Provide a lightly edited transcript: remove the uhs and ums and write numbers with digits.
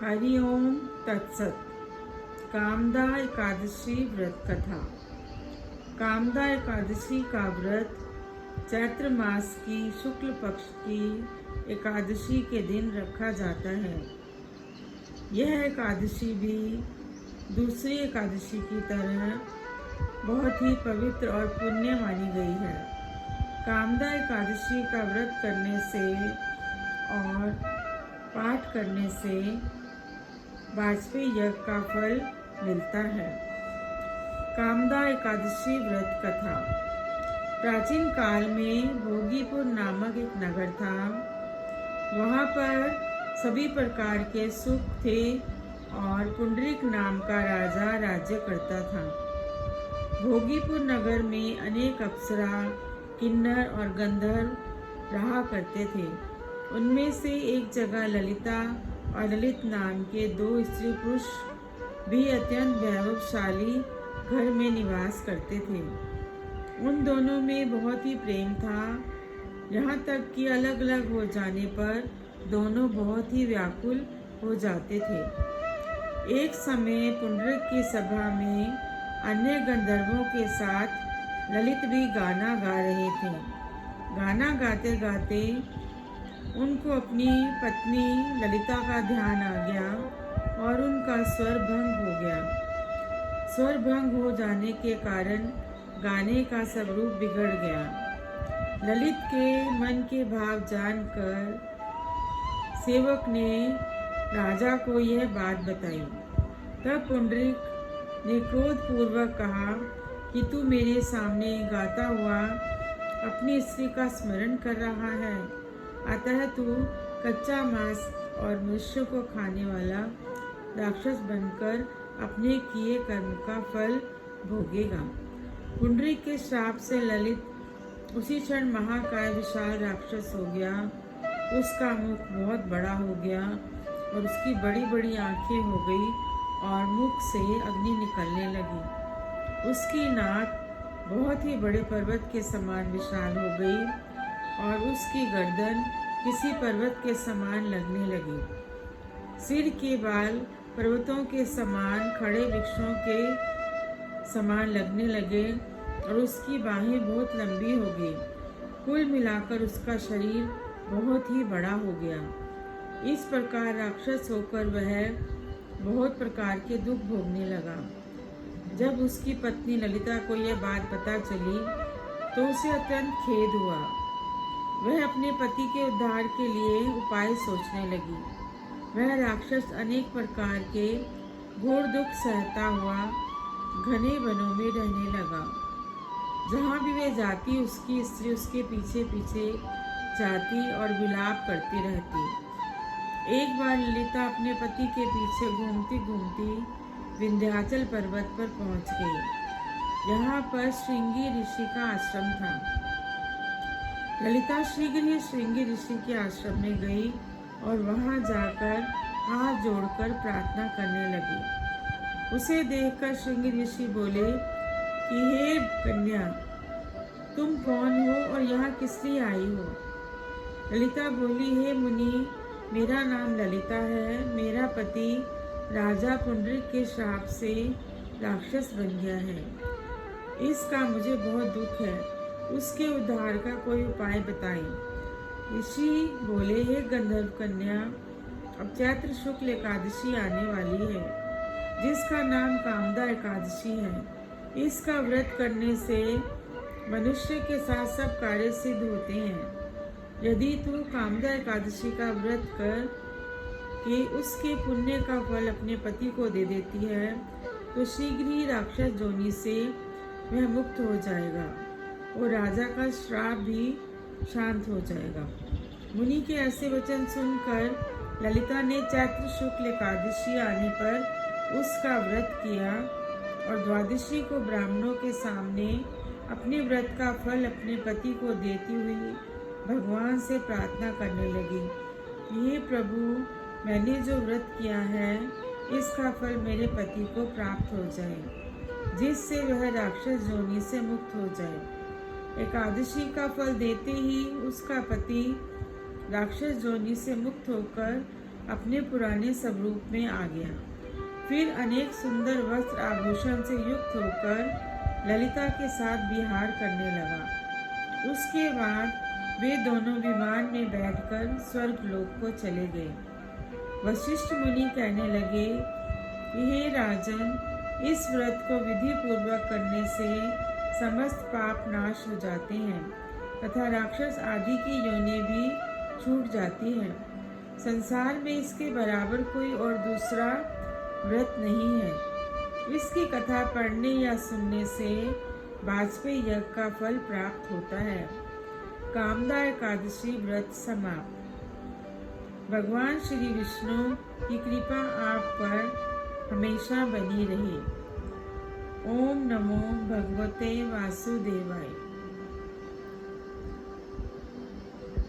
हरि ओम तत्सत। कामदा एकादशी व्रत कथा। कामदा एकादशी का व्रत चैत्र मास की शुक्ल पक्ष की एकादशी के दिन रखा जाता है। यह एकादशी भी दूसरी एकादशी की तरह बहुत ही पवित्र और पुण्य मानी गई है। कामदा एकादशी का व्रत करने से और पाठ करने से वाजपेयी यज्ञ का फल मिलता है। कामदा एकादशी व्रत कथा। प्राचीन काल में भोगीपुर नामक एक नगर था। वहाँ पर सभी प्रकार के सुख थे और पुंडरीक नाम का राजा राज्य करता था। भोगीपुर नगर में अनेक अप्सरा, किन्नर और गंधर्व रहा करते थे। उनमें से एक जगह ललिता और ललित नाम के दो स्त्री पुरुष भी अत्यंत वैभवशाली घर में निवास करते थे। उन दोनों में बहुत ही प्रेम था, यहाँ तक कि अलग अलग हो जाने पर दोनों बहुत ही व्याकुल हो जाते थे। एक समय पुंडरीक की सभा में अन्य गंधर्वों के साथ ललित भी गाना गा रहे थे। गाना गाते गाते उनको अपनी पत्नी ललिता का ध्यान आ गया और उनका स्वर भंग हो गया। स्वर भंग हो जाने के कारण गाने का स्वरूप बिगड़ गया। ललित के मन के भाव जानकर सेवक ने राजा को यह बात बताई। तब पुंडरीक ने क्रोध पूर्वक कहा कि तू मेरे सामने गाता हुआ अपनी स्त्री का स्मरण कर रहा है, अतः तू कच्चा मांस और मनुष्य को खाने वाला राक्षस बनकर अपने किए कर्म का फल भोगेगा। पुंडरीक के श्राप से ललित उसी क्षण महाकाय विशाल राक्षस हो गया। उसका मुख बहुत बड़ा हो गया और उसकी बड़ी बड़ी आंखें हो गई और मुख से अग्नि निकलने लगी। उसकी नाक बहुत ही बड़े पर्वत के समान विशाल हो गई और उसकी गर्दन किसी पर्वत के समान लगने लगी। सिर के बाल पर्वतों के समान खड़े वृक्षों के समान लगने लगे और उसकी बाहें बहुत लंबी हो गई। कुल मिलाकर उसका शरीर बहुत ही बड़ा हो गया। इस प्रकार राक्षस होकर वह बहुत प्रकार के दुख भोगने लगा। जब उसकी पत्नी ललिता को यह बात पता चली तो उसे अत्यंत खेद हुआ। वह अपने पति के उद्धार के लिए उपाय सोचने लगी। वह राक्षस अनेक प्रकार के घोर दुख सहता हुआ घने वनों में रहने लगा। जहाँ भी वह जाती उसकी स्त्री उसके पीछे पीछे जाती और विलाप करती रहती। एक बार ललिता अपने पति के पीछे घूमती घूमती विंध्याचल पर्वत पर पहुंच गई। यहाँ पर श्रृंगी ऋषि का आश्रम था। ललिता शीघ्र ही श्रृंगी ऋषि के आश्रम में गई और वहां जाकर हाथ जोड़कर प्रार्थना करने लगी। उसे देखकर श्रृंगी ऋषि बोले कि हे कन्या, तुम कौन हो और यहाँ किस लिए आई हो? ललिता बोली, हे मुनि, मेरा नाम ललिता है। मेरा पति राजा पुंडरीक के श्राप से राक्षस बन गया है। इसका मुझे बहुत दुख है। उसके उद्धार का कोई उपाय बताएं। ऋषि बोले, हे गंधर्व कन्या, अब चैत्र शुक्ल एकादशी आने वाली है, जिसका नाम कामदा एकादशी है। इसका व्रत करने से मनुष्य के साथ सब कार्य सिद्ध होते हैं। यदि तू कामदा एकादशी का व्रत कर कि उसके पुण्य का फल अपने पति को दे देती है तो शीघ्र ही राक्षस जोनि से वह मुक्त हो जाएगा और राजा का श्राप भी शांत हो जाएगा। मुनि के ऐसे वचन सुनकर ललिता ने चैत्र शुक्ल एकादशी आने पर उसका व्रत किया और द्वादशी को ब्राह्मणों के सामने अपने व्रत का फल अपने पति को देती हुई भगवान से प्रार्थना करने लगी, हे प्रभु, मैंने जो व्रत किया है इसका फल मेरे पति को प्राप्त हो जाए, जिससे वह राक्षस जोनि से मुक्त हो जाए। एकादशी का फल देते ही उसका पति राक्षस जोनि से मुक्त होकर अपने पुराने स्वरूप में आ गया। फिर अनेक सुंदर वस्त्र आभूषण से युक्त होकर ललिता के साथ विहार करने लगा। उसके बाद वे दोनों विमान में बैठकर स्वर्गलोक को चले गए। वशिष्ठ मुनि कहने लगे, हे राजन, इस व्रत को विधि पूर्वक करने से समस्त पाप नाश हो जाते हैं तथा राक्षस आदि की योनि भी छूट जाती है। संसार में इसके बराबर कोई और दूसरा व्रत नहीं है। इसकी कथा पढ़ने या सुनने से वाजपेयी यज्ञ का फल प्राप्त होता है। कामदा एकादशी व्रत समाप्त। भगवान श्री विष्णु की कृपा आप पर हमेशा बनी रहे। ओम नमो भगवते वासुदेवाय।